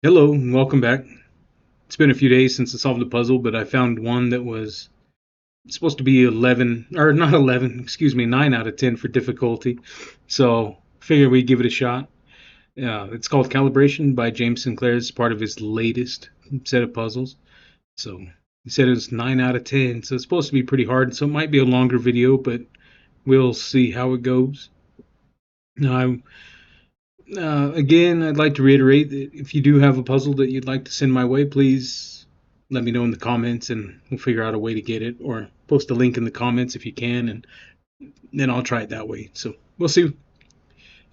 Hello and welcome back. It's been a few days since I solved the puzzle, but I found one that was supposed to be 11, or not 11, excuse me, 9 out of 10 for difficulty. So figure we'd give it a shot. It's called Calibration by James Sinclair. It's part of his latest set of puzzles. So he said it was 9 out of 10, so it's supposed to be pretty hard. So it might be a longer video, but we'll see how it goes. Now, again, I'd like to reiterate that if you do have a puzzle that you'd like to send my way, please let me know in the comments and we'll figure out a way to get it, or post a link in the comments if you can, and then I'll try it that way. So we'll see.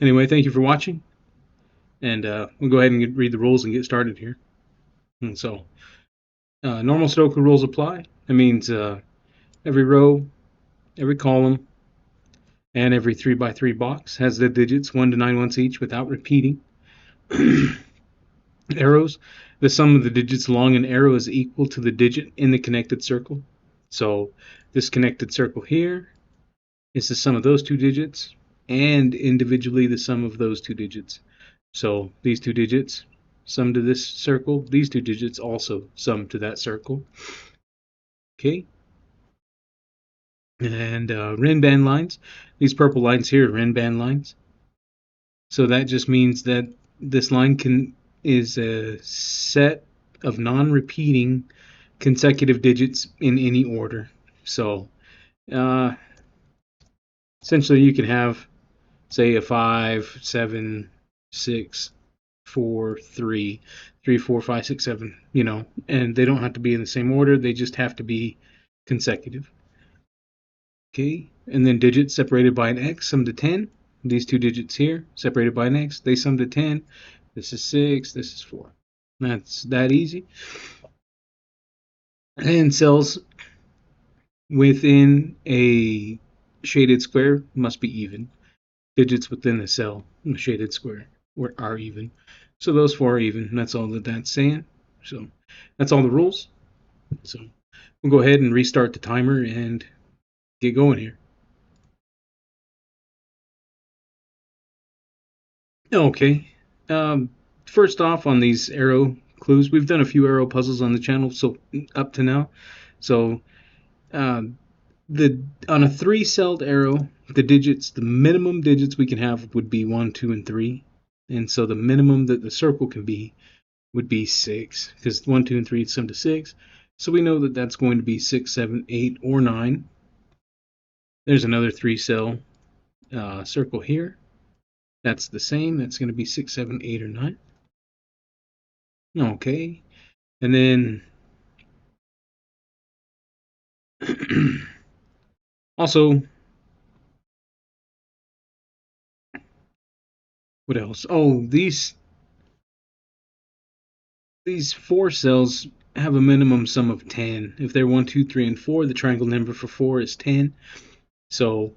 Anyway, thank you for watching, and we'll go ahead and read the rules and get started here. And so, normal Sudoku rules apply. That means every row, every column, and every 3x3 box has the digits 1 to 9 once each without repeating. Arrows, the sum of the digits along an arrow is equal to the digit in the connected circle. So this connected circle here is the sum of those two digits, and individually the sum of those two digits. So these two digits sum to this circle, these two digits also sum to that circle. Okay. And Rinban lines, these purple lines here are Rinban lines. So that just means that this line is a set of non-repeating consecutive digits in any order. So uh, essentially you can have, say, a 5, 7, 6, 4, 3, 3, 4, 5, 6, 7, and they don't have to be in the same order, they just have to be consecutive. Okay, and then digits separated by an x sum to 10. These two digits here separated by an x, they sum to 10. This is 6, this is 4. That's that easy. And cells within a shaded square must be even. Digits within a cell, a shaded square, are even. So those four are even. That's all that's saying. So that's all the rules. So we'll go ahead and restart the timer and get going here. Okay. First off, on these arrow clues, we've done a few arrow puzzles on the channel so up to now. So um, the on a three-celled arrow, the minimum digits we can have would be 1, 2, and 3, and so the minimum that the circle can be would be 6, because 1, 2, and 3 sum to 6. So we know that that's going to be 6, 7, 8, or 9. There's another three-cell circle here. That's the same. That's going to be 6, 7, 8, or 9. Okay, and then also, what else? Oh, these four cells have a minimum sum of 10. If they're 1, 2, 3, and 4, the triangle number for 4 is 10. So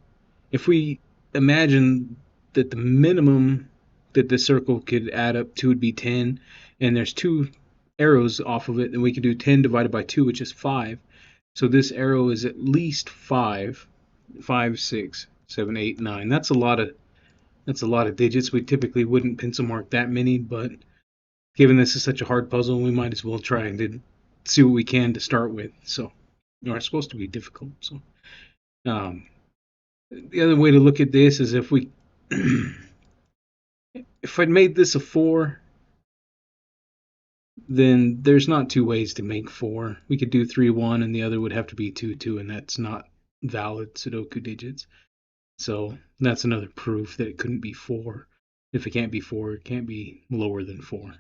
if we imagine that the minimum that the circle could add up to would be 10, and there's two arrows off of it, then we could do 10 divided by 2, which is 5. So this arrow is at least 5. 5, 6, 7, 8, 9. That's a lot of digits. We typically wouldn't pencil mark that many, but given this is such a hard puzzle, we might as well try and see what we can to start with. So, it's supposed to be difficult. So, um, the other way to look at this is if if I'd made this a 4, then there's not two ways to make 4. We could do 3, 1, and the other would have to be 2, 2, and that's not valid Sudoku digits. So that's another proof that it couldn't be 4. If it can't be 4, it can't be lower than 4.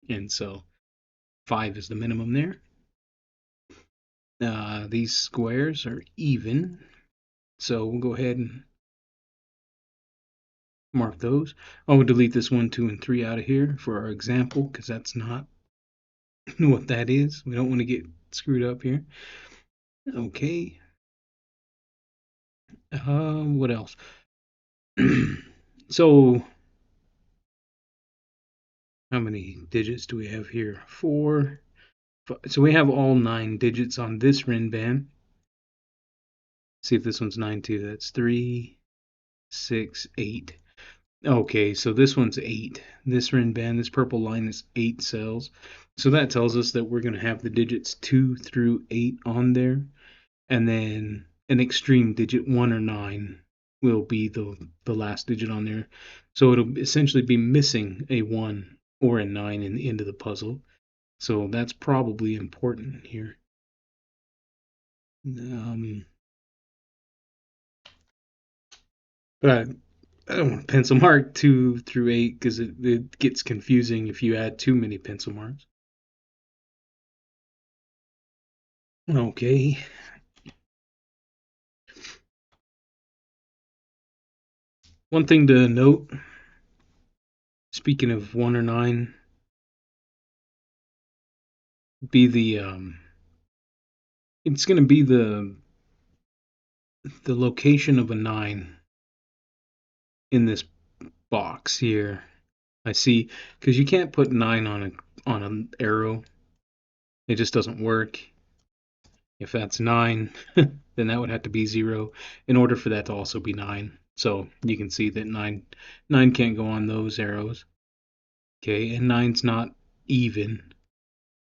And so 5 is the minimum there. These squares are even, so we'll go ahead and mark those. We'll delete this 1, 2, and 3 out of here for our example, because that's not what that is. We don't want to get screwed up here. Okay. What else? So, how many digits do we have here? 4. So we have all 9 digits on this Rinban. See if this one's 9 too. That's 3, 6, 8. Okay, so this one's 8. This rin band, this purple line is 8 cells. So that tells us that we're going to have the digits 2 through 8 on there, and then an extreme digit 1 or 9 will be the last digit on there. So it'll essentially be missing a 1 or a 9 in the end of the puzzle. So that's probably important here. Um, but I don't want to pencil mark 2 through 8 because it gets confusing if you add too many pencil marks. Okay. One thing to note, speaking of 1 or 9, be it's going to be the location of a 9 in this box here. I see, because you can't put 9 on an arrow. It just doesn't work. If that's 9, then that would have to be 0 in order for that to also be 9. So you can see that 9 can't go on those arrows. Okay, and nine's not even.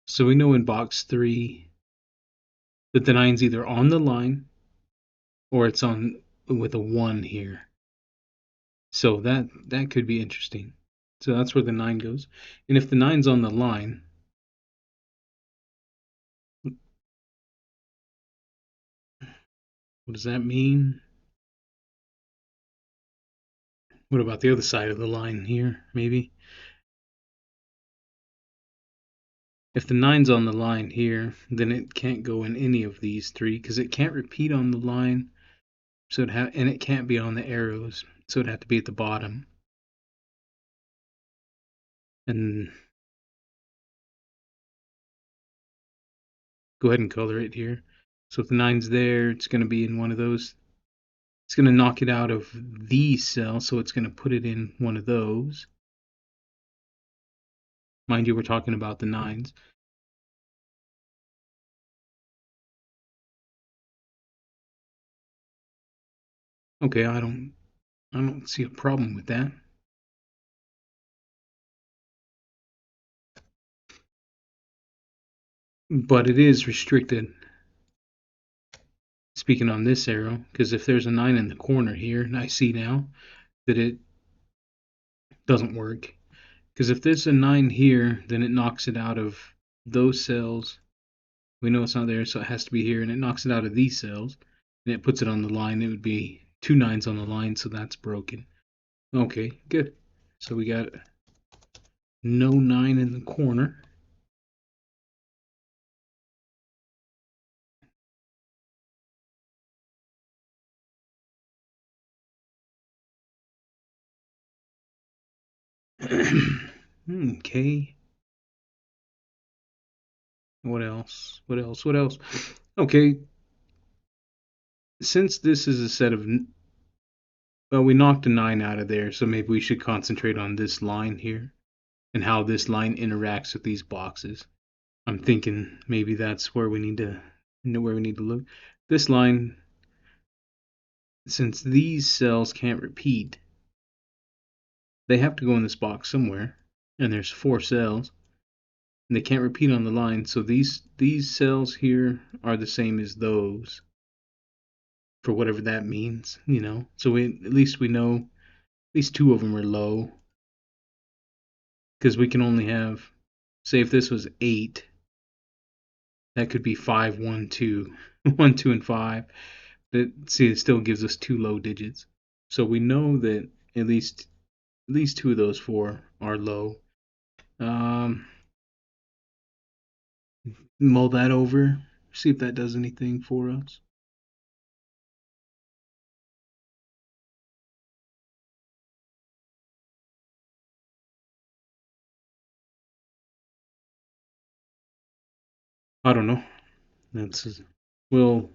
So we know in box 3 that the nine's either on the line or it's on with a 1 here. So that could be interesting. So that's where the 9 goes. And if the nine's on the line, what does that mean? What about the other side of the line here, maybe? If the nine's on the line here, then it can't go in any of these 3 because it can't repeat on the line. So and it can't be on the arrows. So it'd have to be at the bottom. And go ahead and color it here. So if the nine's there, it's going to be in one of those. It's going to knock it out of these cells, so it's going to put it in one of those. Mind you, we're talking about the nines. Okay, I don't see a problem with that. But it is restricted. Speaking on this arrow, because if there's a 9 in the corner here, and I see now that it doesn't work. Because if there's a 9 here, then it knocks it out of those cells. We know it's not there, so it has to be here, and it knocks it out of these cells, and it puts it on the line. It would be 2 nines on the line, so that's broken. Okay, good. So we got no 9 in the corner. Okay. What else? What else? What else? Okay. Since this is a set of. Well, we knocked a 9 out of there, so maybe we should concentrate on this line here and how this line interacts with these boxes. I'm thinking maybe that's where we need to look. This line, since these cells can't repeat, they have to go in this box somewhere, and there's 4 cells, and they can't repeat on the line. So these cells here are the same as those, for whatever that means, you know. So at least we know at least 2 of them are low, because we can only have, say, if this was 8, that could be 5, 1, 2, 1, 2, and 5. But see, it still gives us 2 low digits. So we know that at least 2 of those 4 are low. Um, Mull that over, see if that does anything for us. I don't know. That's well.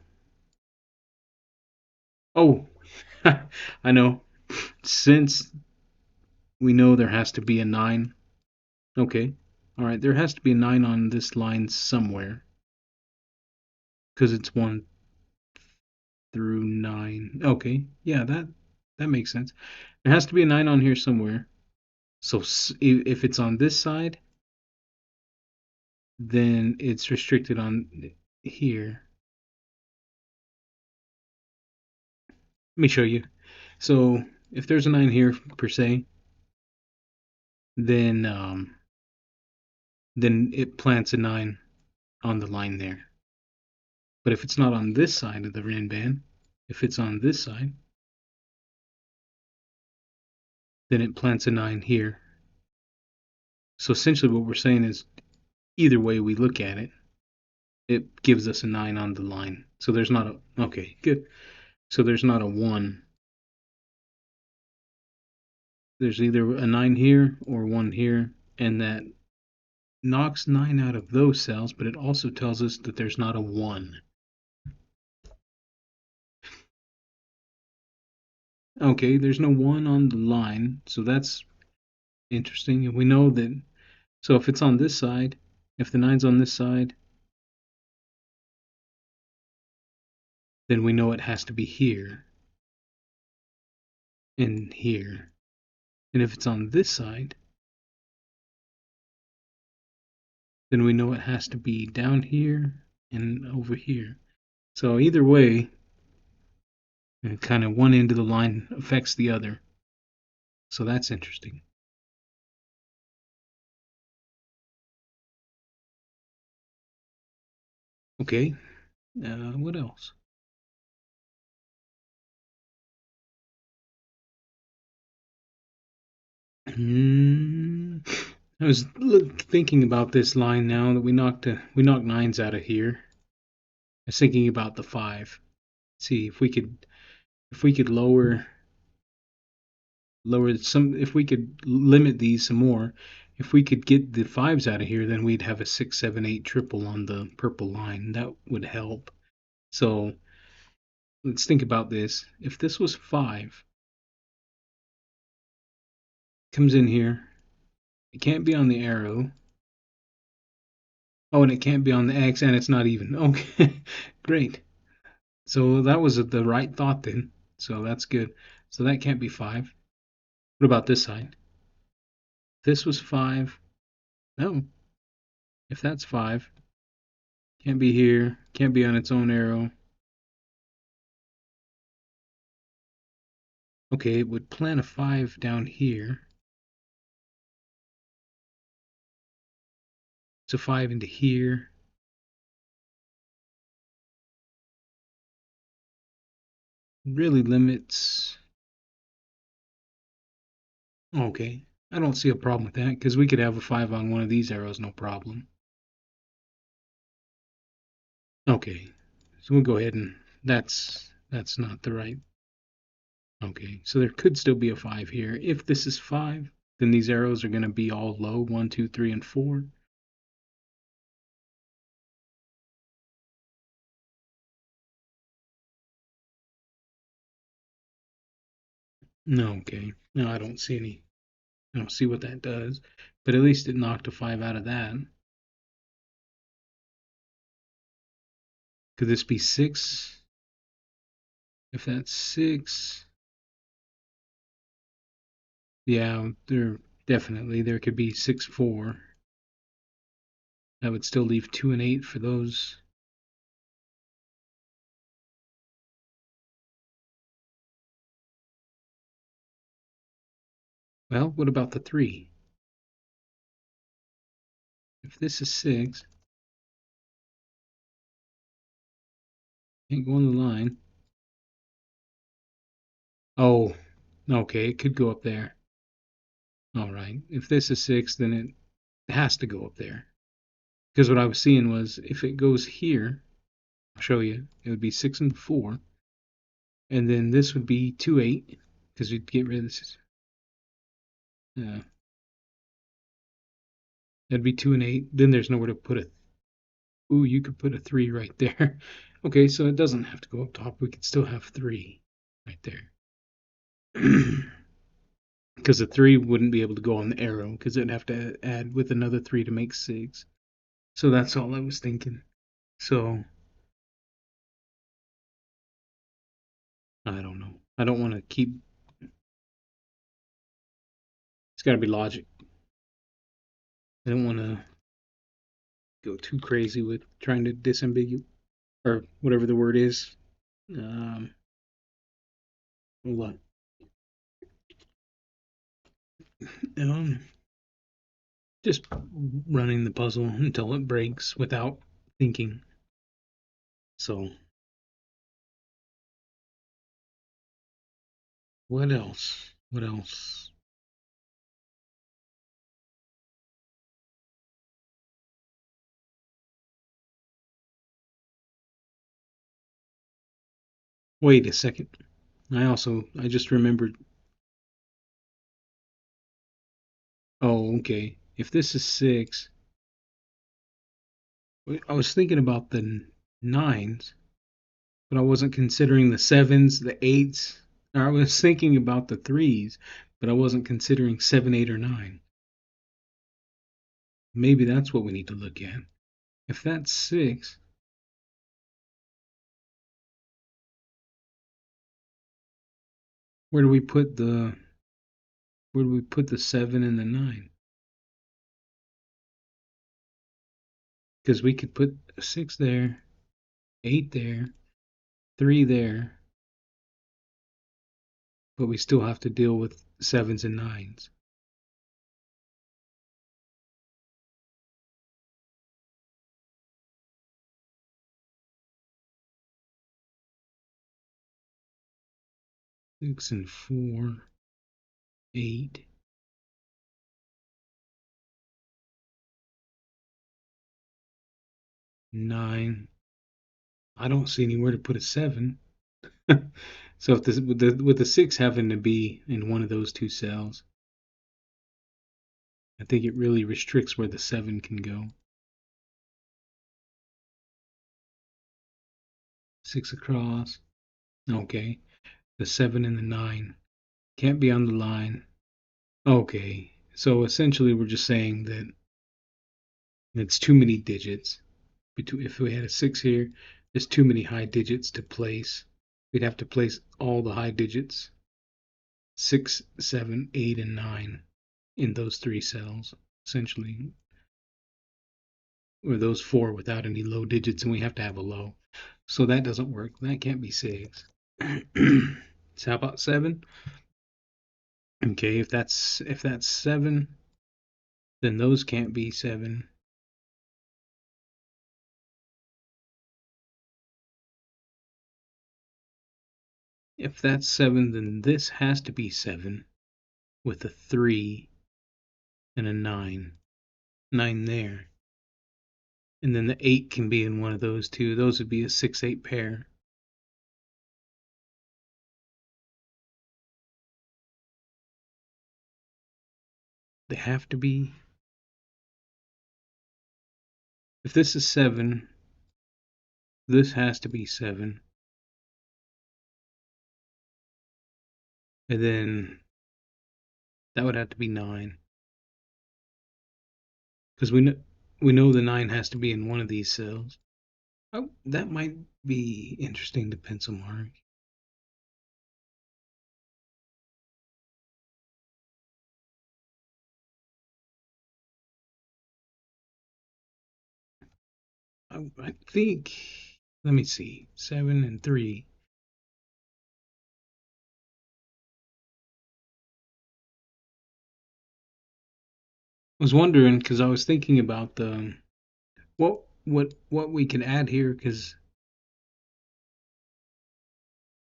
Oh, I know. Since we know there has to be a 9. Okay. All right. There has to be a 9 on this line somewhere because it's 1 through 9. Okay. Yeah. That makes sense. There has to be a 9 on here somewhere. So if it's on this side, then it's restricted on here. Let me show you. So if there's a 9 here per se, then then it plants a 9 on the line there. But if it's not on this side of the RAN band, if it's on this side, then it plants a 9 here. So essentially what we're saying is either way we look at it, it gives us a 9 on the line. So there's not a, okay, good. So there's not a 1. There's either a 9 here or 1 here, and that knocks 9 out of those cells, but it also tells us that there's not a 1. Okay, there's no 1 on the line, so that's interesting. And we know that, so if it's on this side, if the 9's on this side, then we know it has to be here and here. And if it's on this side, then we know it has to be down here and over here. So either way, kind of one end of the line affects the other. So that's interesting. Okay, what else? I was thinking about this line now that we knocked 9s out of here. I was thinking about the 5. See if we could lower some, if we could limit these some more, if we could get the 5s out of here, then we'd have a 6, 7, 8 triple on the purple line. That would help. So let's think about this. If this was 5, comes in here, it can't be on the arrow. Oh, and it can't be on the X, and it's not even. Okay, great. So that was the right thought then. So that's good. So that can't be 5. What about this side? If this was 5. No. If that's 5, can't be here. Can't be on its own arrow. Okay, it would plant a 5 down here. It's a 5 into here. Really limits. Okay, I don't see a problem with that because we could have a 5 on one of these arrows, no problem. Okay, so we'll go ahead and that's not the right. Okay, so there could still be a 5 here. If this is 5, then these arrows are going to be all low, 1, 2, 3, and 4. No, okay. No, I don't see what that does. But at least it knocked a 5 out of that. Could this be 6? If that's 6, yeah, there could be 6, 4. That would still leave 2 and 8 for those. Well, what about the 3? If this is 6, can't go on the line. Oh, okay, it could go up there. All right. If this is 6, then it has to go up there. Because what I was seeing was if it goes here, I'll show you, it would be 6 and 4. And then this would be 2, 8, because we'd get rid of this. That'd be 2 and 8. Then there's nowhere to put it. Ooh, you could put a 3 right there. Okay, so it doesn't have to go up top. We could still have 3 right there. Because the 3 wouldn't be able to go on the arrow, because it'd have to add with another 3 to make 6. So that's all I was thinking. So I don't know. I don't want to keep It's got to be logic. I don't want to go too crazy with trying to disambiguate or whatever the word is. Um, hold on. Um, just running the puzzle until it breaks without thinking. So, what else? What else? Wait a second. I just remembered. Oh, okay. If this is 6, I was thinking about the nines, but I wasn't considering the sevens, the eights. Or I was thinking about the threes, but I wasn't considering 7, 8, or 9. Maybe that's what we need to look at. If that's 6, where do we put the where do we put the 7 and the 9? Because we could put a 6 there, 8 there, 3 there, but we still have to deal with sevens and nines. Six and 4, 8, 9. I don't see anywhere to put a 7. So if this with the 6 having to be in one of those two cells, I think it really restricts where the 7 can go. 6 across. Okay. The 7 and the 9 can't be on the line. Okay. So essentially we're just saying that it's too many digits. If we had a 6 here, there's too many high digits to place. We'd have to place all the high digits 6, 7, 8, and 9 in those three cells, essentially, or those four without any low digits, and we have to have a low. So that doesn't work. That can't be 6. So how about 7? Okay, if that's 7, then those can't be 7. If that's 7, then this has to be 7 with a 3 and a 9. 9 there. And then the 8 can be in one of those two. Those would be a 6 8 pair. They have to be. If this is 7, this has to be 7. And then that would have to be 9. Because we know the 9 has to be in one of these cells. Oh, that might be interesting to pencil mark. I think, let me see, 7 and 3. I was wondering because I was thinking about the what we can add here because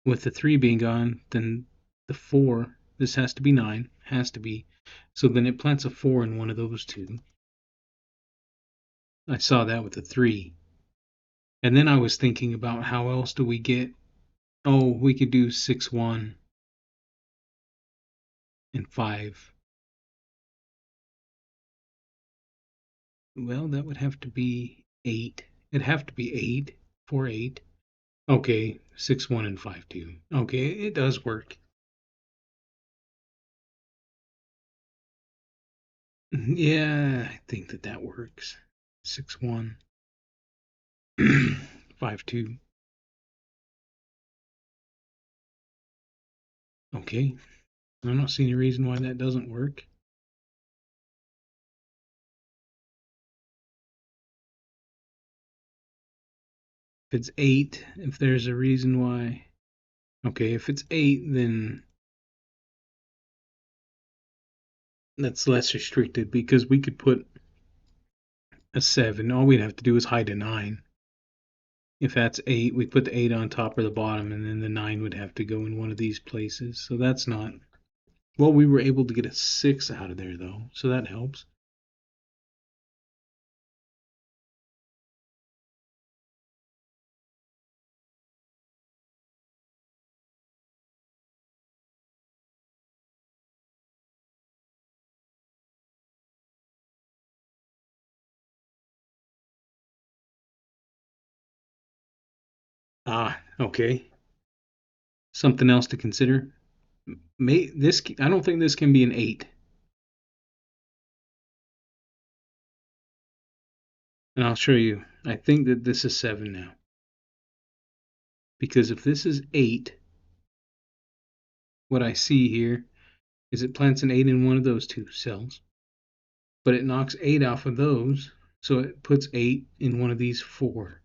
with the 3 being gone, then the 4, this has to be 9, has to be. So then it plants a 4 in one of those two. I saw that with the 3. And then I was thinking about how else do we get. Oh, we could do 6 1 and 5. Well, that would have to be 8. It'd have to be 8, 4 8. Okay, 6 1 and 5 2. Okay, it does work. Yeah, I think that works. 6 1, 5 2. Okay, I don't see any reason why that doesn't work. If it's 8, if there's a reason why. Okay, if it's 8, then that's less restricted because we could put a 7. All we'd have to do is hide a 9. If that's 8, we put the 8 on top or the bottom, and then the 9 would have to go in one of these places. So that's not. Well, we were able to get a 6 out of there, though, so that helps. Ah, okay. Something else to consider. I don't think this can be an 8. And I'll show you. I think that this is 7 now. Because if this is 8, what I see here is it plants an 8 in one of those two cells, but it knocks 8 off of those, so it puts 8 in one of these 4.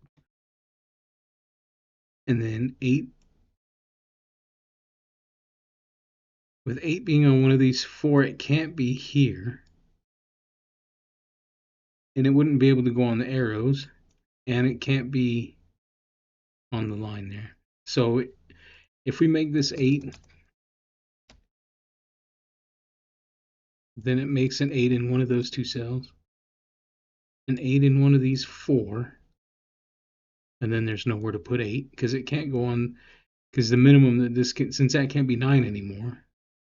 And then 8, with 8 being on one of these 4, it can't be here. And it wouldn't be able to go on the arrows, and it can't be on the line there. So if we make this 8, then it makes an 8 in one of those two cells, an 8 in one of these 4, and then there's nowhere to put 8 because it can't go on, because the minimum that since that can't be 9 anymore,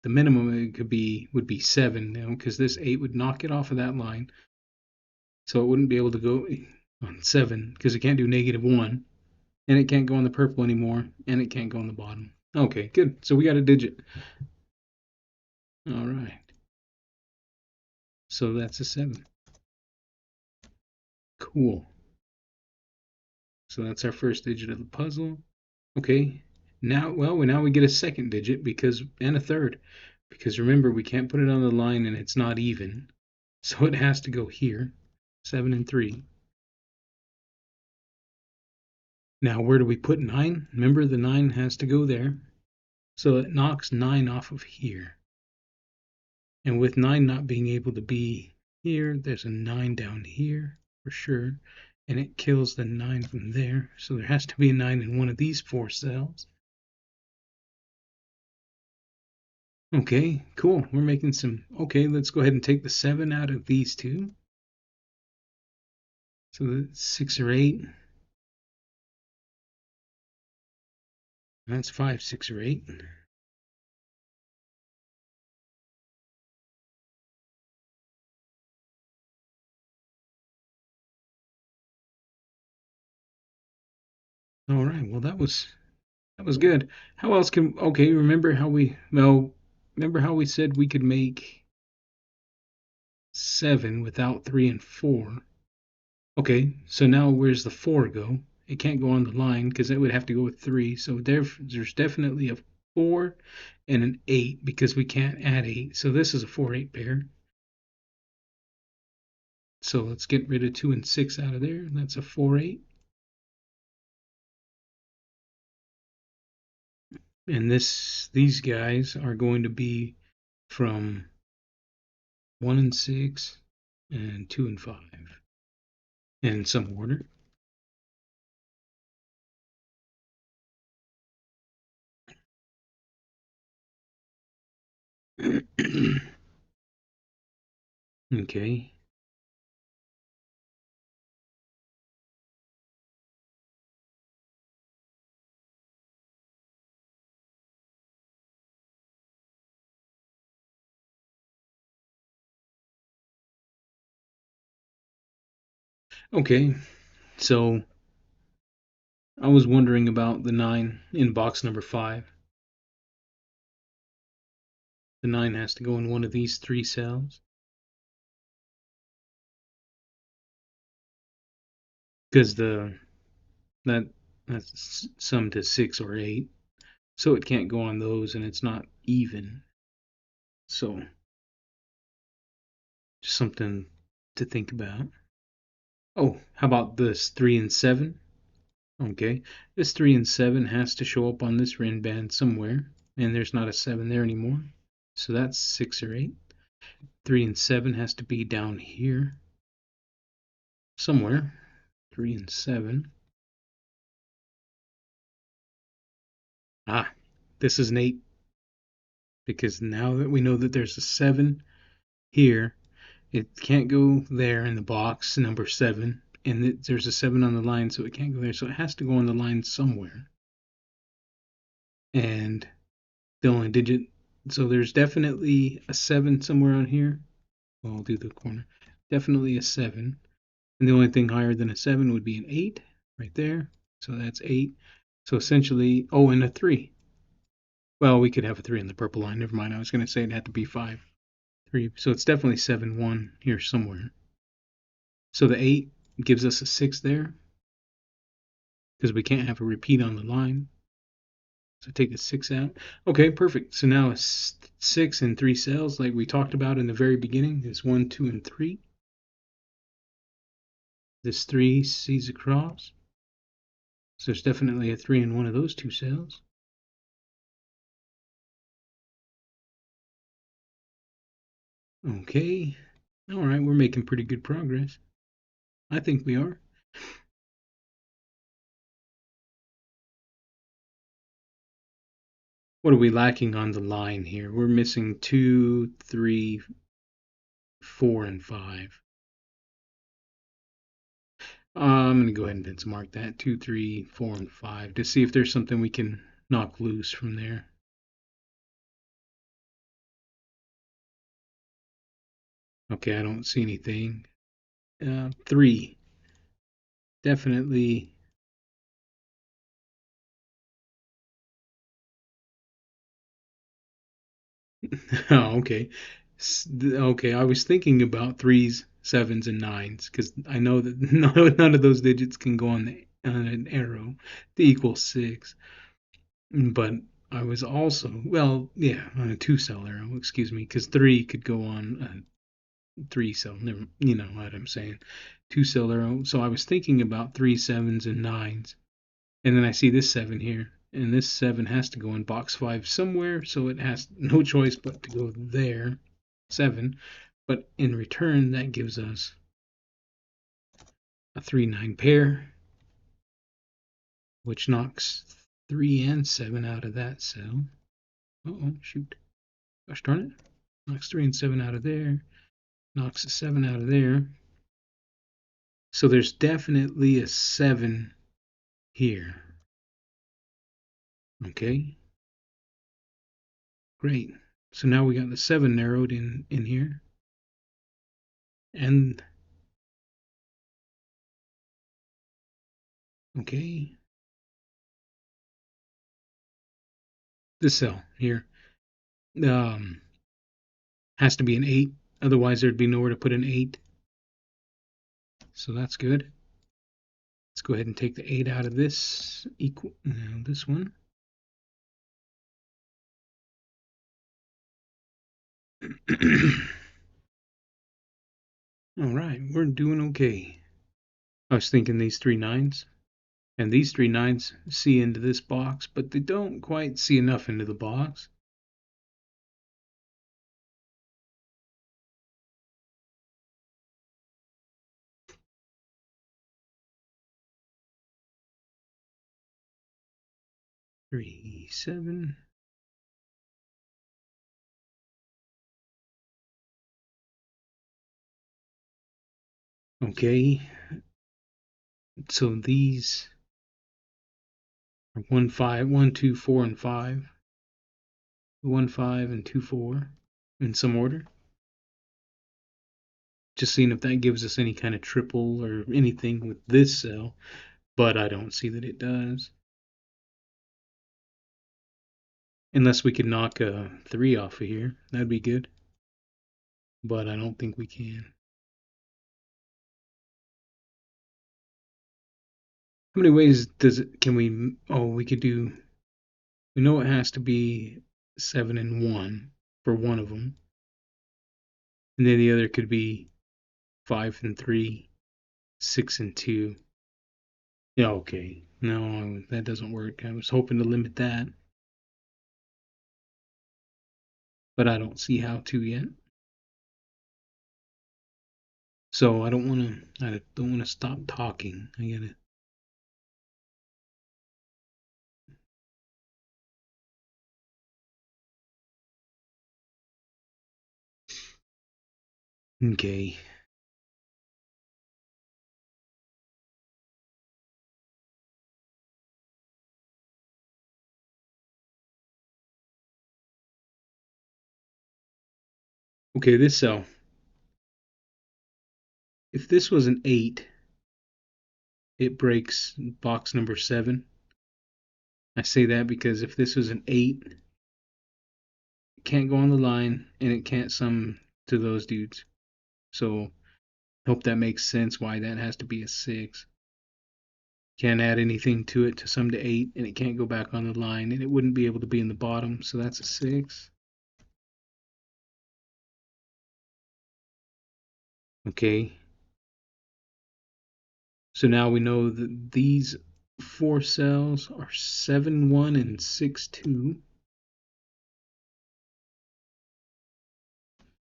the minimum it could be would be 7 now, because this 8 would knock it off of that line, so it wouldn't be able to go on 7 because it can't do -1, and it can't go on the purple anymore, and it can't go on the bottom. Okay, good. So we got a digit. All right. So that's a 7. Cool. So that's our first digit of the puzzle. Okay. Now we get a second digit and a third, because remember we can't put it on the line and it's not even, so it has to go here. 7 and 3. Now where do we put 9? Remember the 9 has to go there, so it knocks 9 off of here. And with 9 not being able to be here, there's a 9 down here for sure, and it kills the 9 from there, so there has to be a 9 in one of these 4 cells. Okay, cool. We're making some. Okay, let's go ahead and take the 7 out of these two. So that's 6 or 8. That's 5, 6 or 8. All right. Well, that was good. How else can? Okay, remember how we said we could make 7 without 3 and 4. Okay, so now where's the 4 go? It can't go on the line because it would have to go with 3. So there's definitely a 4 and an 8 because we can't add 8. So this is a 4-8 pair. So let's get rid of 2 and 6 out of there. That's a 4-8. And these guys are going to be from 1 and 6 and 2 and 5 in some order. Okay. Okay. So I was wondering about the 9 in box number 5. The 9 has to go in one of these 3 cells because that that's summed to 6 or 8. So it can't go on those and it's not even. So just something to think about. Oh, how about this 3 and 7? Okay, this 3 and 7 has to show up on this rin band somewhere, and there's not a 7 there anymore. So that's 6 or 8. 3 and 7 has to be down here somewhere. 3 and 7. Ah, this is an 8, because now that we know that there's a 7 here, it can't go there in the box, number 7, and there's a 7 on the line, so it can't go there. So it has to go on the line somewhere. And the only digit, so there's definitely a 7 somewhere on here. Well, I'll do the corner. Definitely a 7. And the only thing higher than a 7 would be an 8 right there. So that's 8. So essentially, oh, and a 3. Well, we could have a 3 on the purple line. Never mind. I was going to say it had to be 5. 3. So it's definitely 7, 1 here somewhere. So the 8 gives us a 6 there because we can't have a repeat on the line. So take the 6 out. Okay, perfect. So now a 6 in 3 cells, like we talked about in the very beginning, is 1, 2, and 3. This 3 sees across. So there's definitely a 3 in one of those 2 cells. Okay. All right, we're making pretty good progress. I think we are. What are we lacking on the line here? We're missing 2, 3, 4, and 5. I'm going to go ahead and benchmark that 2, 3, 4, and 5 to see if there's something we can knock loose from there. Okay, I don't see anything. 3. Definitely. Oh, okay. Okay, I was thinking about 3s, 7s, and 9s because I know that none of those digits can go on an arrow to equal 6. But I was also, well, yeah, on a 2-cell arrow, excuse me, because 3 could go on a 3-cell. Never, you know what I'm saying. 2-cell arrow. So I was thinking about 3, 7s, and 9s. And then I see this 7 here. And this 7 has to go in box 5 somewhere, so it has no choice but to go there. 7. But in return, that gives us a 3, 9 pair, which knocks 3 and 7 out of that cell. Uh-oh, shoot. Gosh darn it. Knocks 3 and 7 out of there. Knocks a 7 out of there. So there's definitely a 7 here. Okay, great. So now we got the 7 narrowed in here. And, okay, this cell here um, has to be an 8. Otherwise, there'd be nowhere to put an 8. So that's good. Let's go ahead and take the 8 out of this this one. All right, we're doing okay. I was thinking these 3 9s, and these 3 9s see into this box, but they don't quite see enough into the box. Three, 7. Okay, so these are 1, 5, 1, 2, 4, and 5. 1, 5, and 2, 4 in some order. Just seeing if that gives us any kind of triple or anything with this cell, but I don't see that it does. Unless we could knock a 3 off of here, that'd be good. But I don't think we can. How many ways can we, oh, we could do, we know it has to be 7 and 1 for one of them. And then the other could be 5 and 3, 6 and 2. Yeah, okay. No, that doesn't work. I was hoping to limit that, but I don't see how to yet. So I don't want to. I don't want to stop talking. I gotta. Okay. Okay. This cell. If this was an 8, it breaks box number 7. I say that because if this was an 8, it can't go on the line and it can't sum to those dudes. So hope that makes sense why that has to be a 6. Can't add anything to it to sum to 8, and it can't go back on the line, and it wouldn't be able to be in the bottom, so that's a 6. Okay, so now we know that these 4 cells are 7 1 and 6 2,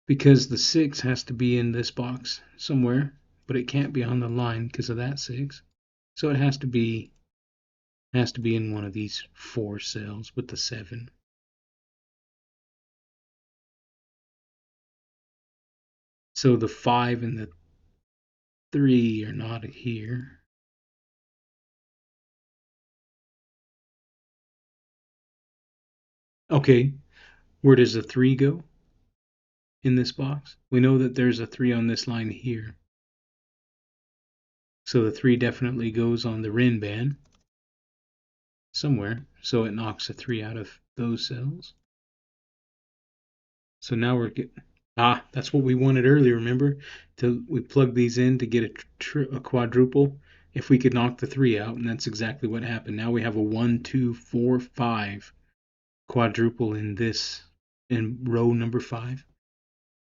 because the 6 has to be in this box somewhere, but it can't be on the line because of that 6. So it has to be in one of these 4 cells with the 7. So the 5 and the 3 are not here. Okay, where does the 3 go in this box? We know that there's a 3 on this line here. So the 3 definitely goes on the RIN band somewhere. So it knocks a 3 out of those cells. So now we're getting. That's what we wanted earlier, remember? We plug these in to get a quadruple. If we could knock the 3 out, and that's exactly what happened. Now we have a 1, 2, 4, 5 quadruple in row number 5.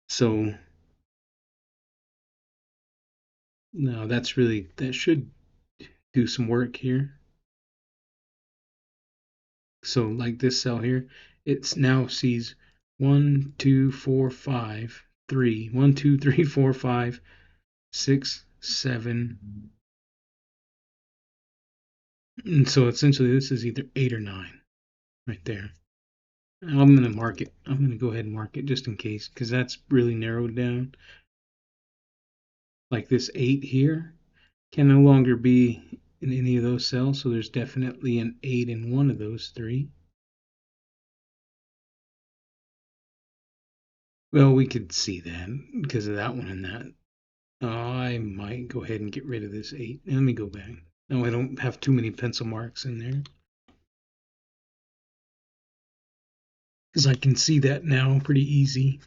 So now that should do some work here. So like this cell here, it now sees 1, 2, 4, 5, 3. 1, 2, 3, 4, 5, 6, 7. And so essentially this is either 8 or 9 right there. I'm going to mark it. I'm going to go ahead and mark it just in case because that's really narrowed down. Like this 8 here can no longer be in any of those cells, so there's definitely an 8 in one of those 3. Well, we could see that because of that one and that. I might go ahead and get rid of this 8. Let me go back. No, I don't have too many pencil marks in there. Because I can see that now pretty easy.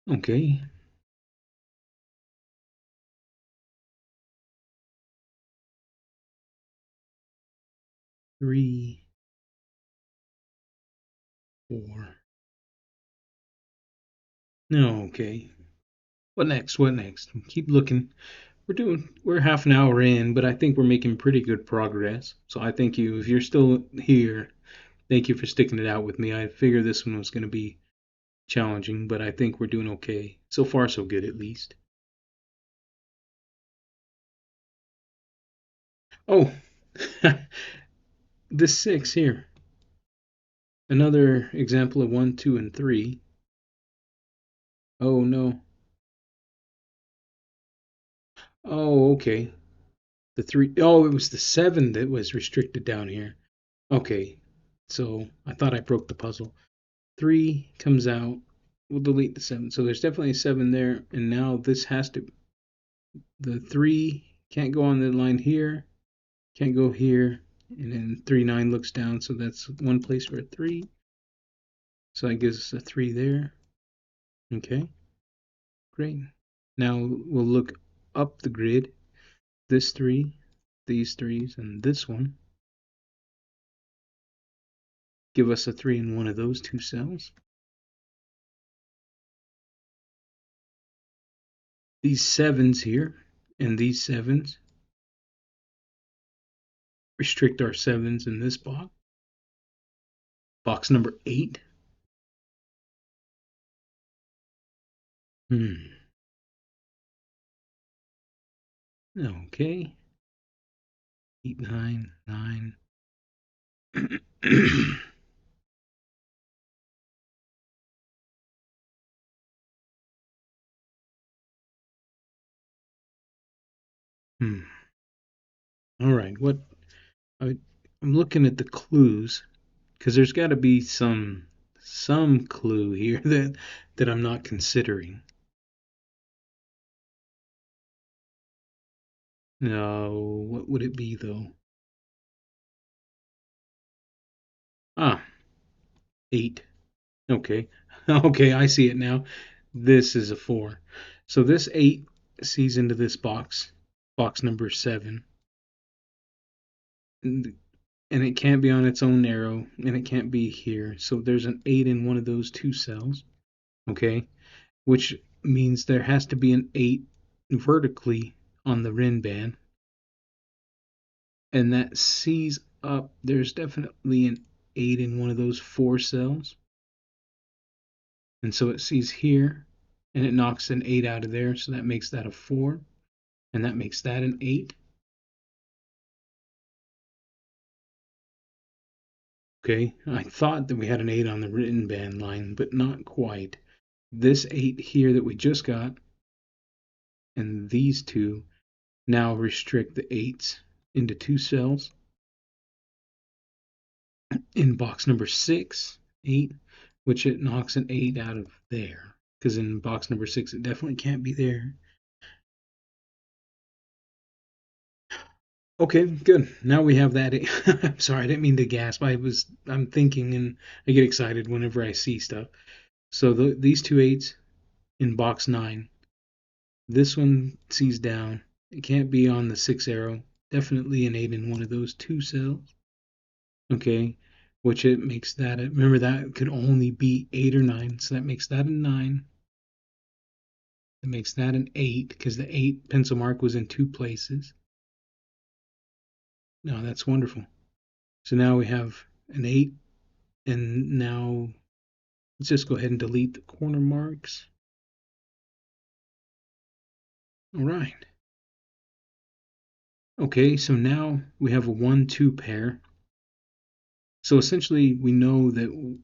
Okay. 3, 4. No, okay. What next? What next? Keep looking. We're half an hour in, but I think we're making pretty good progress. So I thank you. If you're still here, thank you for sticking it out with me. I figured this one was going to be challenging, but I think we're doing okay. So far, so good at least. Oh, this 6 here. Another example of 1, 2, and 3. Oh no. Oh, okay. The 3. Oh, it was the 7 that was restricted down here. Okay. So I thought I broke the puzzle. 3 comes out. We'll delete the 7. So there's definitely a 7 there. And now this has to. The 3 can't go on the line here. Can't go here. And then 3, 9 looks down. So that's one place for a 3. So that gives us a 3 there. Okay. Great. Now we'll look up the grid. This 3, these 3s, and this one give us a 3 in one of those 2 cells. These 7s here and these 7s restrict our sevens in this box. Box number 8. Okay. 8, 9, 9. All right. I, I'm looking at the clues because there's got to be some clue here that I'm not considering. No, what would it be though? Ah, 8. Okay. Okay, I see it now. This is a 4. So this 8 sees into this box number 7. And it can't be on its own arrow, and it can't be here. So there's an 8 in one of those two cells. Okay. Which means there has to be an 8 vertically on the rin band. And that sees up, there's definitely an 8 in one of those 4 cells. And so it sees here, and it knocks an 8 out of there, so that makes that a 4, and that makes that an 8. Okay, I thought that we had an 8 on the written band line, but not quite. This 8 here that we just got, and these two, now restrict the 8s into 2 cells. In box number 6, 8, which it knocks an 8 out of there. Because in box number 6, it definitely can't be there. Okay, good. Now we have that. I'm sorry, I didn't mean to gasp. I'm thinking and I get excited whenever I see stuff. So these two 8s in box 9. This one sees down. It can't be on the 6 arrow. Definitely an 8 in one of those 2 cells. Okay, which it makes that. Remember that could only be 8 or 9, so that makes that a 9. That makes that an 8 because the 8 pencil mark was in 2 places. No, that's wonderful. So now we have an 8, and now let's just go ahead and delete the corner marks. All right. Okay, so now we have a 1-2 pair. So essentially, we know that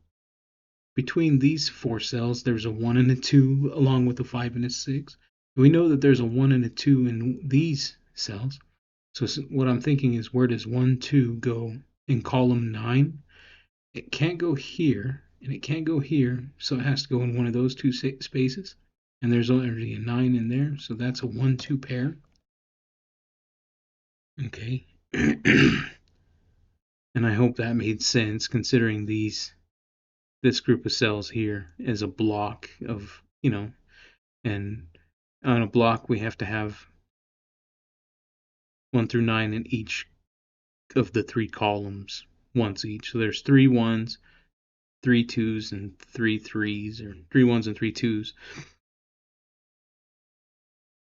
between these 4 cells, there's a 1 and a 2, along with a 5 and a 6. We know that there's a 1 and a 2 in these cells. So what I'm thinking is, where does 1, 2 go in column 9? It can't go here, and it can't go here, so it has to go in one of those 2 spaces. And there's already a 9 in there, so that's a 1-2 pair. Okay. And I hope that made sense, considering this group of cells here is a block of, and on a block we have to have 1 through 9 in each of the 3 columns once each. So there's 3 1s, 3 2s, and 3 3s, or 3 1s and 3 2s.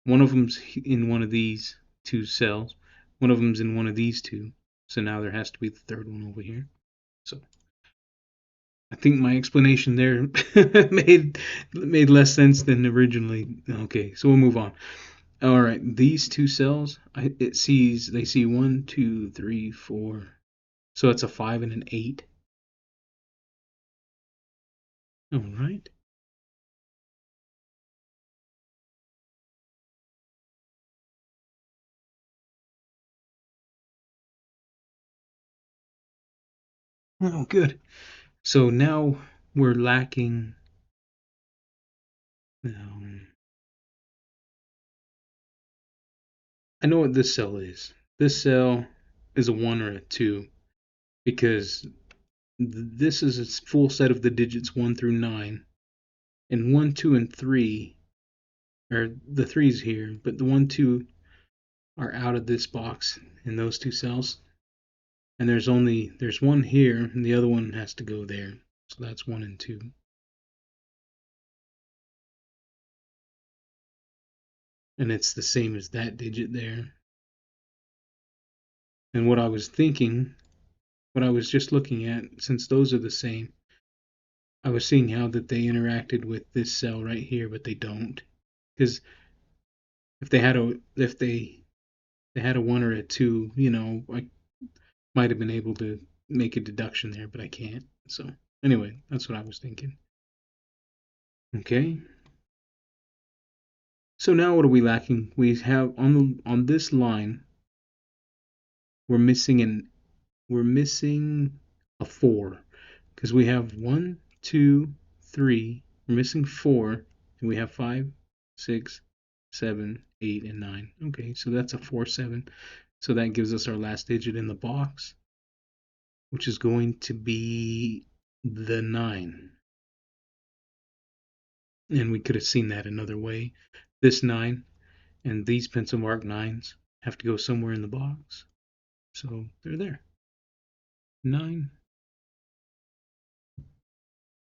One of them's in one of these 2 cells. One of them's in one of these 2. So now there has to be the third one over here. So I think my explanation there made less sense than originally. Okay, so we'll move on. All right, these 2 cells, they see 1, 2, 3, 4. So it's a 5 and an 8. All right. Oh, good. So now we're lacking. I know what this cell is. This cell is a 1 or a 2 because this is a full set of the digits 1 through 9. And 1, 2, and 3 are the 3's here, but the 1, 2 are out of this box in those 2 cells. And there's one here, and the other one has to go there. So that's 1 and 2. And it's the same as that digit there. And what I was thinking, what I was just looking at, since those are the same, I was seeing how that they interacted with this cell right here, but they don't. Because if they had a one or a two, I might have been able to make a deduction there, but I can't. So anyway, that's what I was thinking. Okay. So now what are we lacking? We have on this line we're missing a four because we have one, two, three. We're missing four, and we have five, six, seven, 8, and 9. Okay, so that's a 4, 7. So that gives us our last digit in the box, which is going to be the 9. And we could have seen that another way. This 9 and these pencil mark 9s have to go somewhere in the box. So they're there. 9.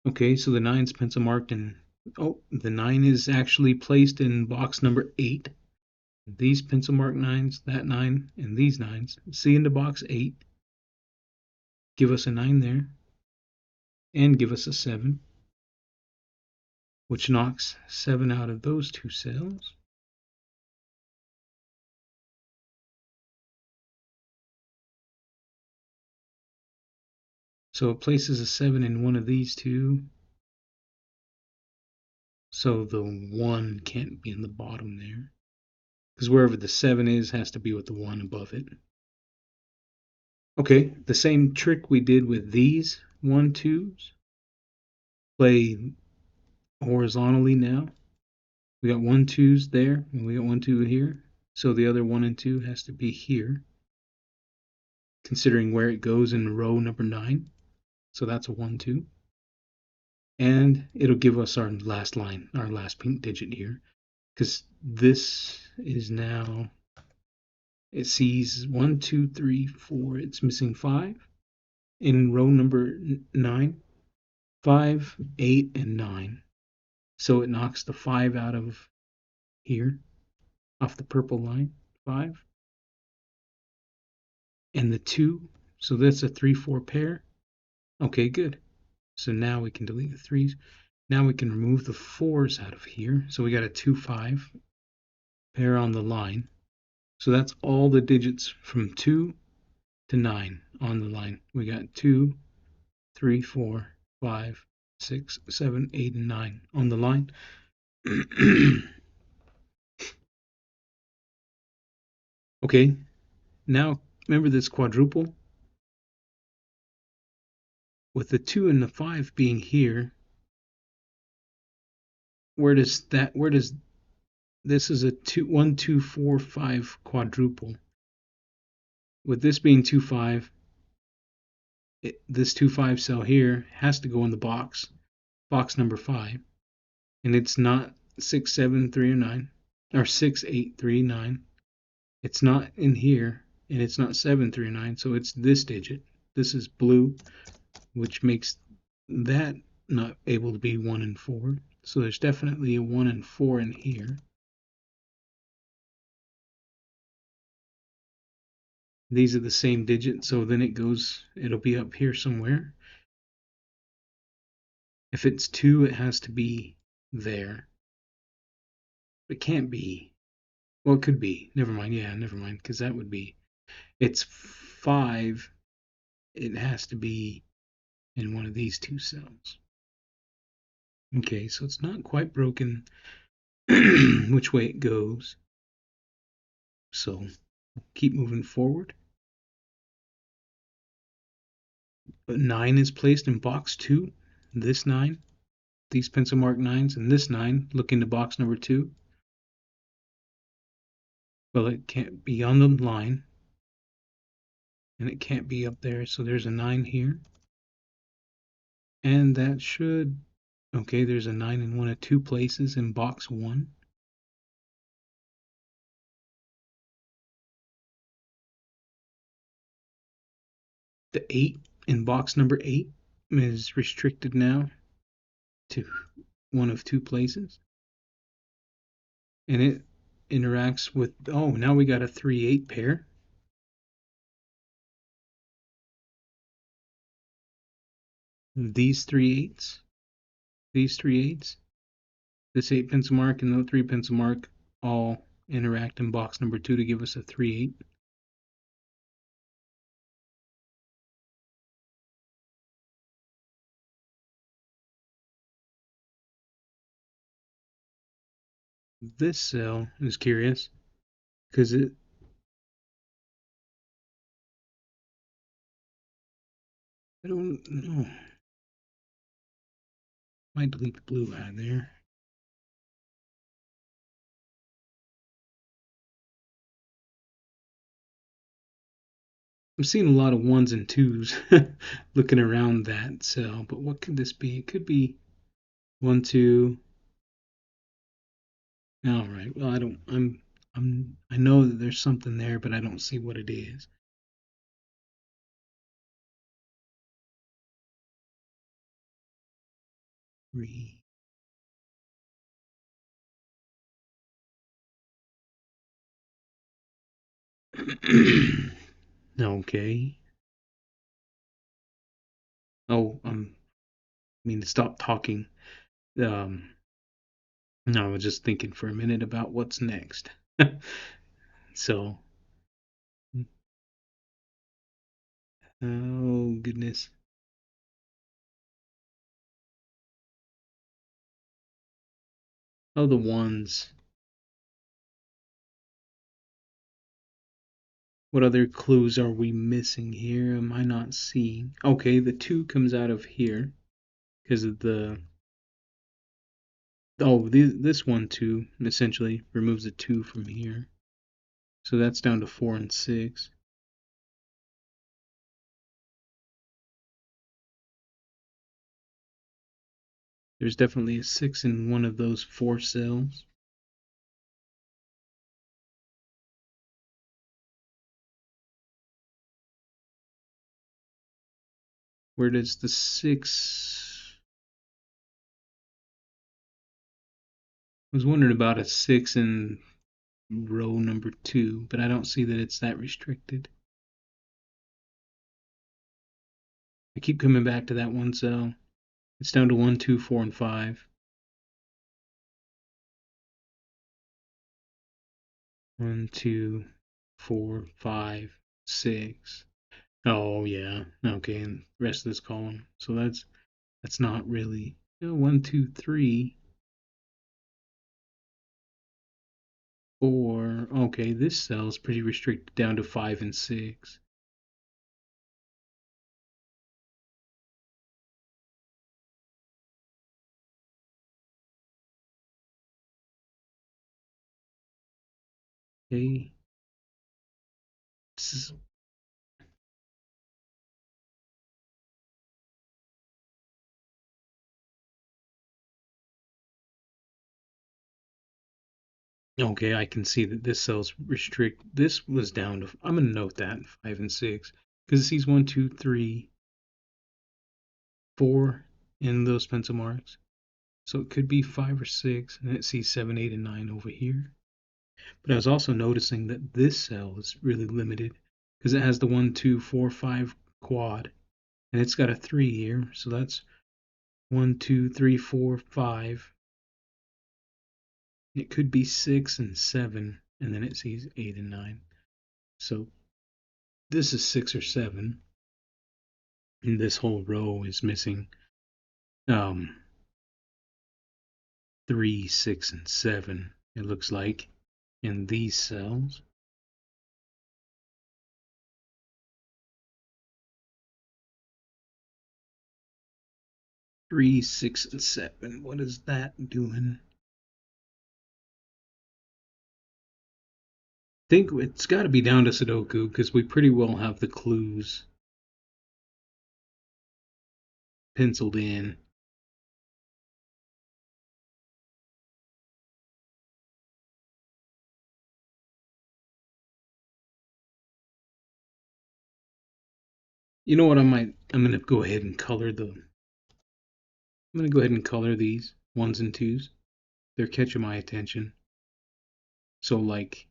Okay, so the 9's pencil marked in. Oh, the 9 is actually placed in box number 8. These pencil mark 9s, that 9, and these 9s. See into box 8. Give us a 9 there. And give us a 7, which knocks 7 out of those two cells. So it places a 7 in one of these two. So the 1 can't be in the bottom there. Because wherever the 7 is has to be with the 1 above it. Okay, the same trick we did with these 1, 2s. Play horizontally now. We got 1, 2s there, and we got 1, 2 here. So the other 1 and 2 has to be here, considering where it goes in row number 9. So that's a 1, 2. And it'll give us our last line, our last pink digit here. Because this is now, it sees 1, 2, 3, 4. It's missing 5 in row number 9. 5, 8, and 9. So it knocks the 5 out of here, off the purple line. 5. And the 2. So that's a 3, 4 pair. Okay, good. So now we can delete the 3s. Now we can remove the 4s out of here. So we got a 2, 5 pair on the line. So that's all the digits from 2 to 9 on the line. We got 2, 3, 4, 5, 6, 7, 8, and 9 on the line. Okay, now remember this quadruple? With the 2 and the 5 being here, where does this is a 2, 1, 2, 4, 5 quadruple. With this being 2, 5, this 2, 5 cell here has to go in the box number 5. And it's not 6, 7, 3, or 9, or 6, 8, 3, 9. It's not in here, and it's not 7, 3, or 9, so it's this digit. This is blue, which makes that not able to be 1 and 4. So there's definitely a 1 and 4 in here. These are the same digit, so then it'll be up here somewhere. If it's 2, it has to be there. It can't be. Well, it could be. Never mind. Yeah, never mind, because that would be. It's 5. It has to be in one of these two cells. Okay, so it's not quite broken which way it goes. So keep moving forward. But 9 is placed in box 2. This 9, these pencil mark 9s, and this 9 look into box number 2. Well, it can't be on the line, and it can't be up there, so there's a 9 here. And that should, okay, there's a 9 in one of two places in box 1. The 8 in box number 8 is restricted now to one of two places. And it interacts with, oh, now we got a 3, 8 pair. these 3/8, these 3/8, this 8 pencil mark and the 3 pencil mark all interact in box number 2 to give us a 3/8. This cell is curious because I don't know. Might delete the blue out of there. I'm seeing a lot of ones and twos looking around that cell, but what could this be? It could be 1, 2. All right. Well, I know that there's something there, but I don't see what it is. Three. Okay. Oh, I mean to stop talking. Um, no, I was just thinking for a minute about what's next. So, oh goodness. Oh, the ones. What other clues are we missing here? Am I not seeing? Okay, the 2 comes out of here because of the. Oh, this one too essentially removes a 2 from here. So that's down to 4 and 6. There's definitely a 6 in one of those 4 cells. Where does the 6? I was wondering about a 6 in row number 2, but I don't see that it's that restricted. I keep coming back to that one cell. It's down to 1, 2, 4, and 5. 1, 2, 4, 5, 6. Oh yeah. Okay, and the rest of this column. So that's not really 1, 2, 3, 4. Okay, this cell is pretty restricted down to 5 and 6. Okay. This is okay. I can see that this cell's restrict. This was down to. I'm gonna note that 5 and 6 because it sees 1, 2, 3, 4 in those pencil marks. So it could be 5 or 6, and it sees 7, 8, and 9 over here. But I was also noticing that this cell is really limited because it has the 1, 2, 4, 5 quad, and it's got a 3 here. So that's 1, 2, 3, 4, 5. It could be 6 and 7, and then it sees 8 and 9. So this is 6 or 7, and this whole row is missing um, 3, 6, and 7, it looks like, in these cells. 3, 6, and 7. What is that doing? I think it's got to be down to Sudoku because we pretty well have the clues penciled in. You know what? I'm gonna go ahead and color I'm gonna go ahead and color these ones and twos. They're catching my attention. So like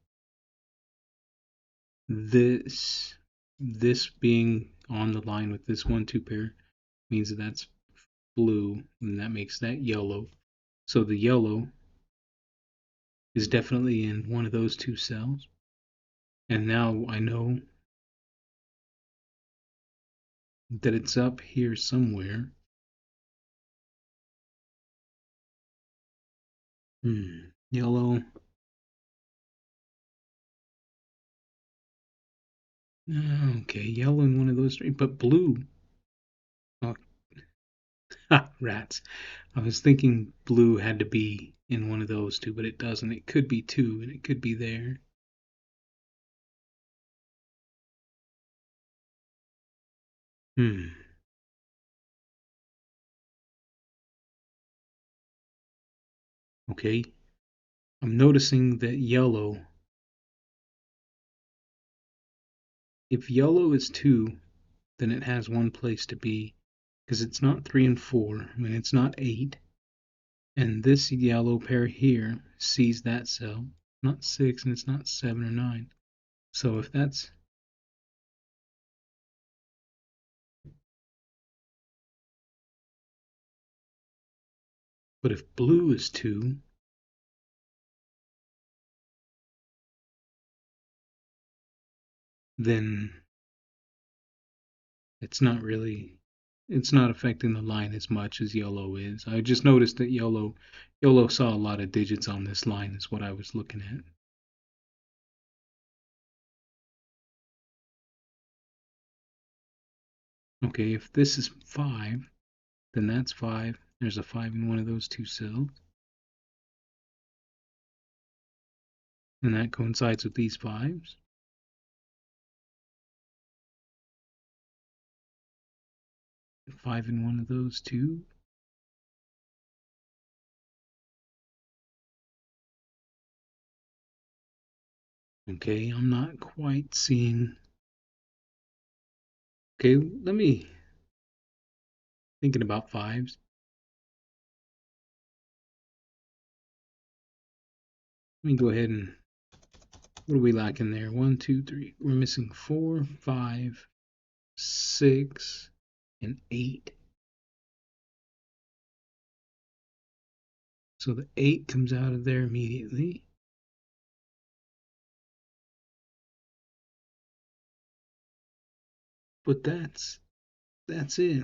this being on the line with this 1, 2 pair means that that's blue, and that makes that yellow. So the yellow is definitely in one of those two cells. And now I know that it's up here somewhere. Yellow. Okay, yellow in one of those three, but blue. Oh, rats. I was thinking blue had to be in one of those two, but it doesn't. It could be two, and it could be there. Hmm. Okay. I'm noticing that yellow, if yellow is two, then it has one place to be because it's not three and four. I mean, it's not eight. And this yellow pair here sees that cell, not six, and it's not seven or nine. So if that's, but if blue is two, then it's not really, it's not affecting the line as much as yellow is. I just noticed that yellow saw a lot of digits on this line is what I was looking at. Okay, if this is five, then that's five. There's a five in one of those two cells. And that coincides with these fives. Five in one of those two. Okay, I'm not quite seeing. Okay, let me thinking about fives. Let me go ahead and what are we lacking there? One, two, three. We're missing four, five, six, and eight. So the eight comes out of there immediately. But that's it.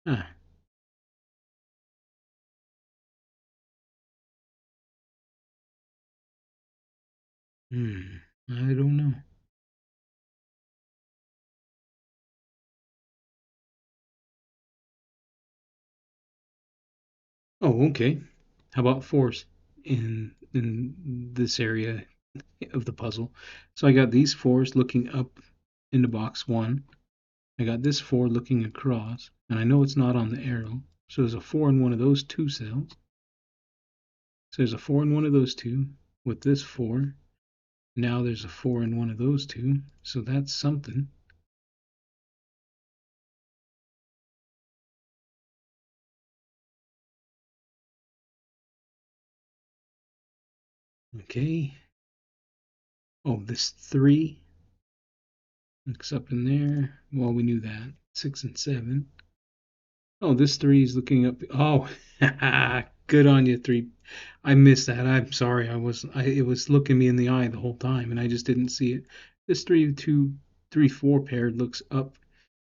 Ah, I don't know. Oh, okay. How about fours in this area of the puzzle? So I got these fours looking up into box one. I got this four looking across, and I know it's not on the arrow. So there's a four in one of those two cells. So there's a four in one of those two with this four. Now there's a four in one of those two. So that's something. Okay. Oh, this three looks up in there. Well, we knew that. Six and seven. Oh, this three is looking up. Oh, good on you, three. I missed that. I'm sorry. It was looking me in the eye the whole time, and I just didn't see it. This three, two, three, four pair looks up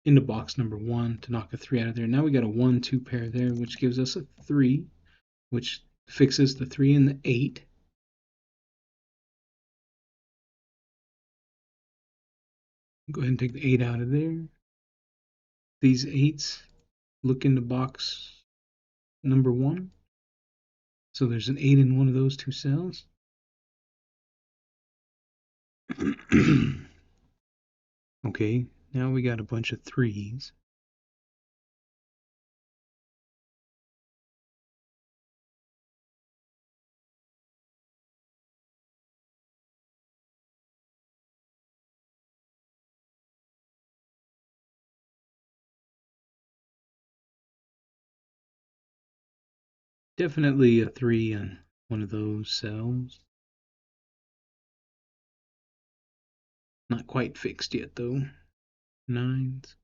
into box number one to knock a three out of there. Now we got a one, two pair there, which gives us a three, which fixes the three and the eight. Go ahead and take the eight out of there. These eights look into box number one. So there's an eight in one of those two cells. Okay, now we got a bunch of threes. Definitely a three in one of those cells. Not quite fixed yet, though. Nines.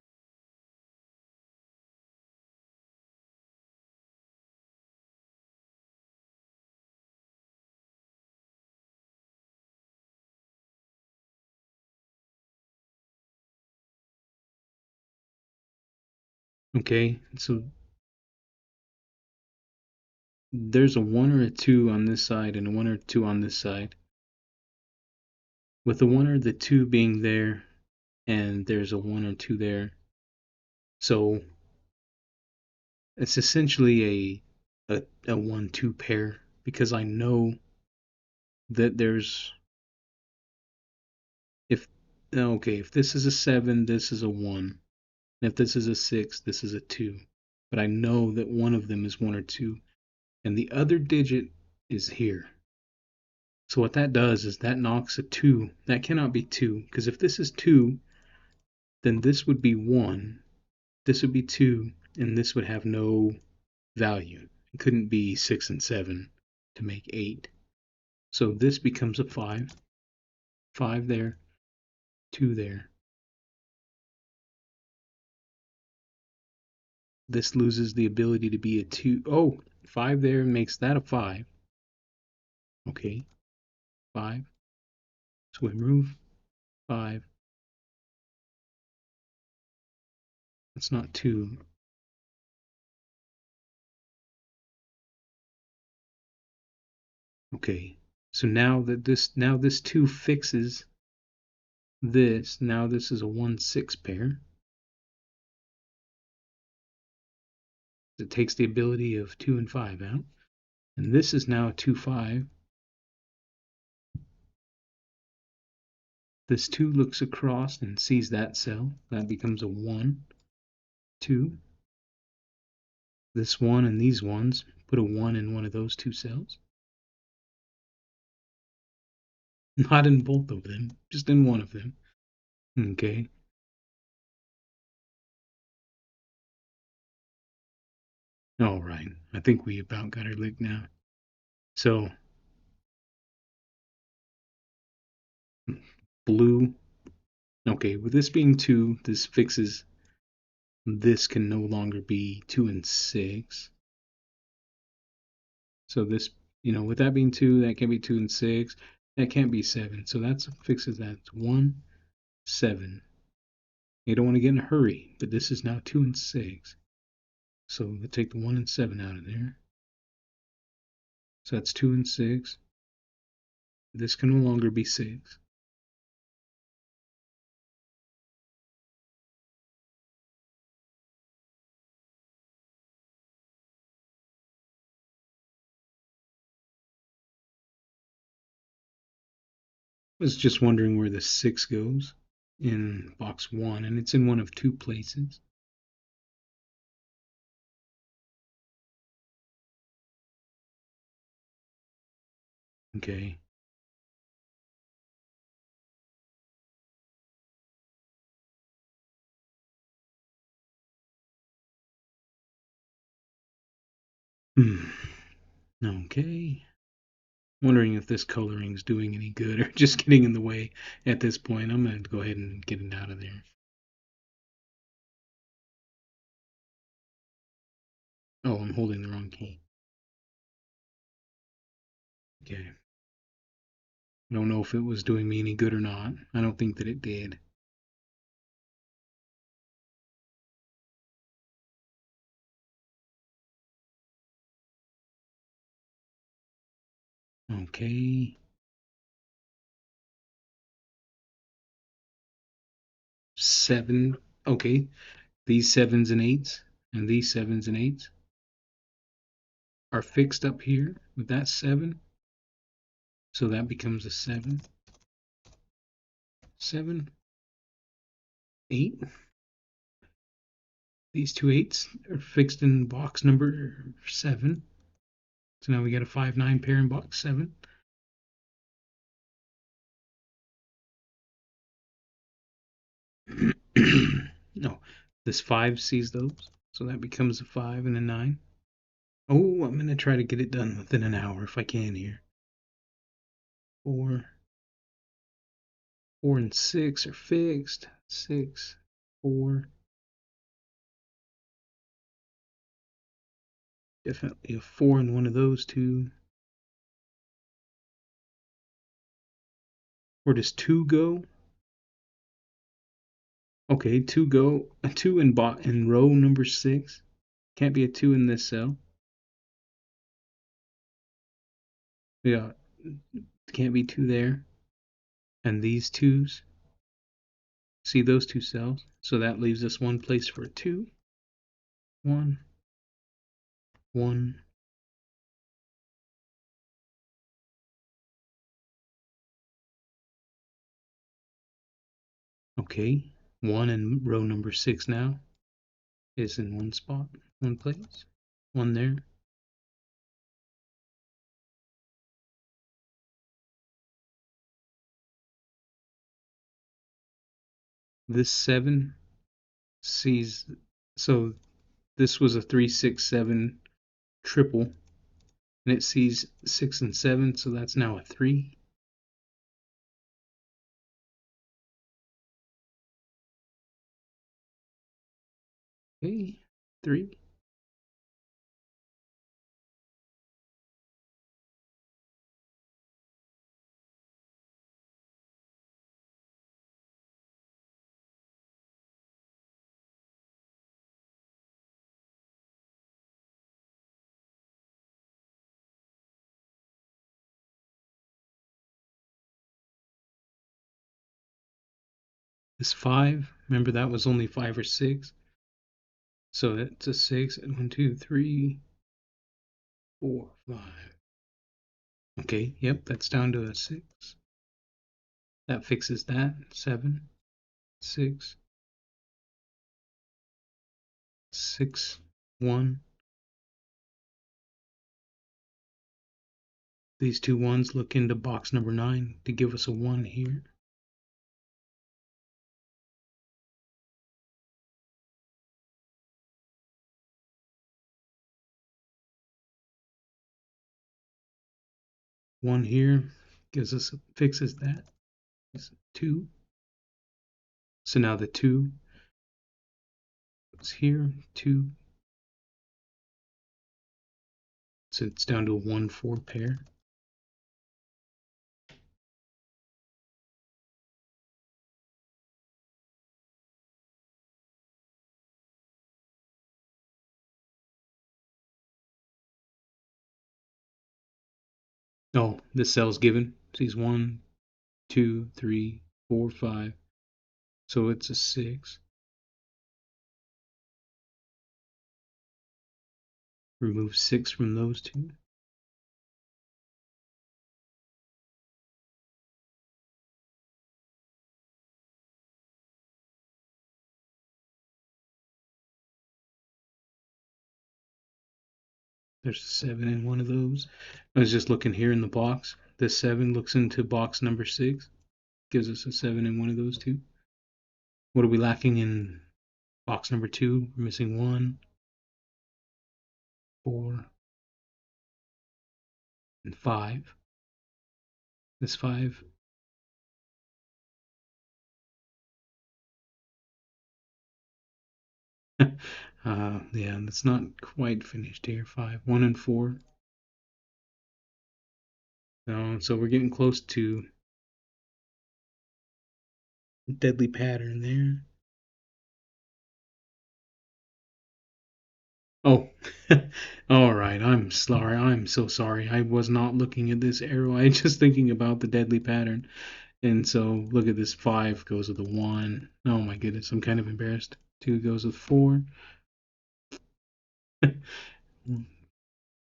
Okay, so there's a 1 or a 2 on this side and a 1 or 2 on this side. With the 1 or the 2 being there, and there's a 1 or 2 there. So it's essentially a 1-2 pair because I know that there's if okay, if this is a 7, this is a 1. And if this is a 6, this is a 2. But I know that one of them is 1 or 2 and the other digit is here. So what that does is that knocks a 2. That cannot be 2 because if this is 2, then this would be 1, this would be 2, and this would have no value. It couldn't be 6 and 7 to make 8. So this becomes a 5. 5 there, 2 there. This loses the ability to be a 2. Oh, 5 there makes that a 5. Okay, 5. So we remove 5. That's not 2. Okay, so now this 2 fixes this. Now this is a 1-6 pair. It takes the ability of 2 and 5 out. And this is now a 2-5. This 2 looks across and sees that cell. That becomes a 1, 2. This 1 and these ones put a 1 in one of those 2 cells. Not in both of them, just in one of them. Okay. All right. I think we about got her licked now. So, blue. Okay, with this being 2, this fixes this can no longer be 2 and 6. So this, with that being 2, that can't be 2 and 6. That can't be 7. So that fixes that. It's 1, 7. You don't want to get in a hurry, but this is now 2 and 6. So we'll take the 1 and 7 out of there. So that's 2 and 6. This can no longer be 6. I was just wondering where the 6 goes in box 1, and it's in one of 2 places. Okay. Hmm. Okay. Wondering if this coloring is doing any good or just getting in the way at this point. I'm going to go ahead and get it out of there. Oh, I'm holding the wrong key. Okay. I don't know if it was doing me any good or not. I don't think that it did. Okay. 7. Okay. These 7s and 8s and these 7s and 8s are fixed up here with that 7. So that becomes a 7. 7, 8. These 2 8s are fixed in box number 7. So now we got a 5-9 pair in box 7. No, this 5 sees those. So that becomes a 5 and a 9. Oh, I'm going to try to get it done within an hour if I can here. 4, 4 and 6 are fixed. 6, 4. Definitely a 4 in one of those two. Where does 2 go? Okay, 2 go. A 2 in row number 6. Can't be a 2 in this cell. Yeah, can't be 2 there. And these 2s. See those 2 cells? So that leaves us one place for a 2. 1, 1. Okay, 1 in row number 6 now is in one spot, one place. 1 there. This 7 sees, so this was a 3, 6, 7 triple, and it sees 6 and 7, so that's now a 3. Okay, 3. This 5, remember that was only 5 or 6, so that's a 6, and 1, 2, 3, 4, 5. Okay, yep, that's down to a 6. That fixes that. 7, 6, 6, 1. These two ones look into box number 9 to give us a 1 here. One here gives us fixes that. It's 2. So now the 2 is here. 2. So it's down to a 1, 4 pair. Oh, this cell's given. Sees 1, 2, 3, 4, 5. So it's a 6. Remove 6 from those two. There's a 7 in one of those. I was just looking here in the box. This 7 looks into box number 6. Gives us a 7 in one of those two. What are we lacking in box number 2? We're missing 1, 4, and 5. This 5. Yeah, that's not quite finished here. 5, 1, and 4. No, so we're getting close to deadly pattern there. Oh, all right. I'm sorry. I'm so sorry. I was not looking at this arrow. I was just thinking about the deadly pattern. And so look at this 5 goes with a 1. Oh my goodness, I'm kind of embarrassed. 2 goes with 4.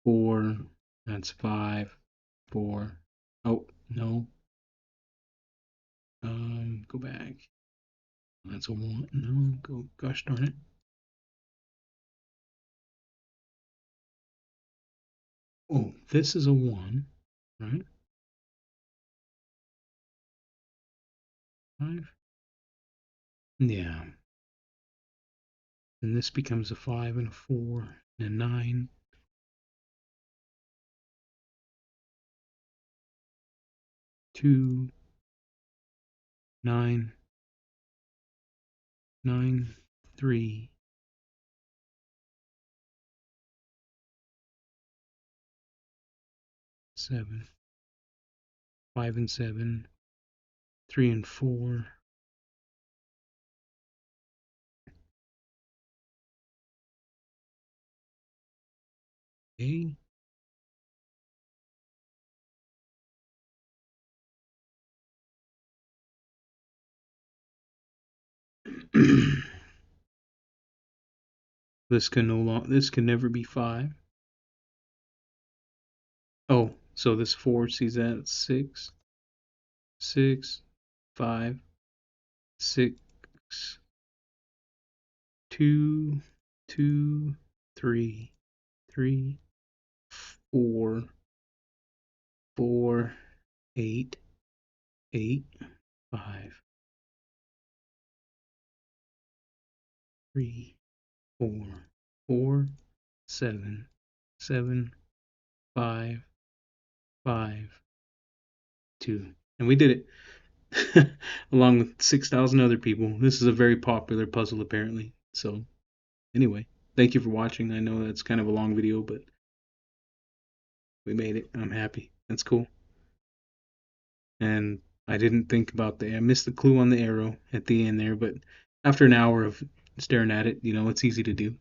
4. That's 5. 4. Oh, no. Go back. That's a 1. No, go. Gosh darn it. Oh, this is a 1, right? 5. Yeah. And this becomes a 5 and a 4 and a 9. 2. 9, 9, 3, 7, 5 and 7, 3 and 4. Okay. This can never be 5. Oh, so this 4 sees that 6, 6, 5, 6, 2, 2, 3, 3, 4, 4, 8, 8, 5, 3, 4, 4, 7, 7, 5, 5, 2. And we did it. Along with 6,000 other people. This is a very popular puzzle, apparently. So, anyway, thank you for watching. I know that's kind of a long video, but we made it. I'm happy. That's cool. And I didn't think about I missed the clue on the arrow at the end there, but after an hour of staring at it, it's easy to do.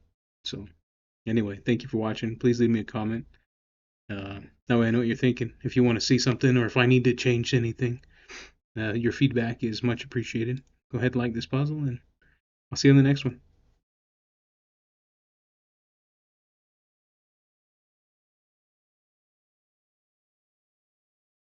So, anyway, thank you for watching. Please leave me a comment. That way I know what you're thinking. If you want to see something or if I need to change anything, your feedback is much appreciated. Go ahead and like this puzzle, and I'll see you on the next one.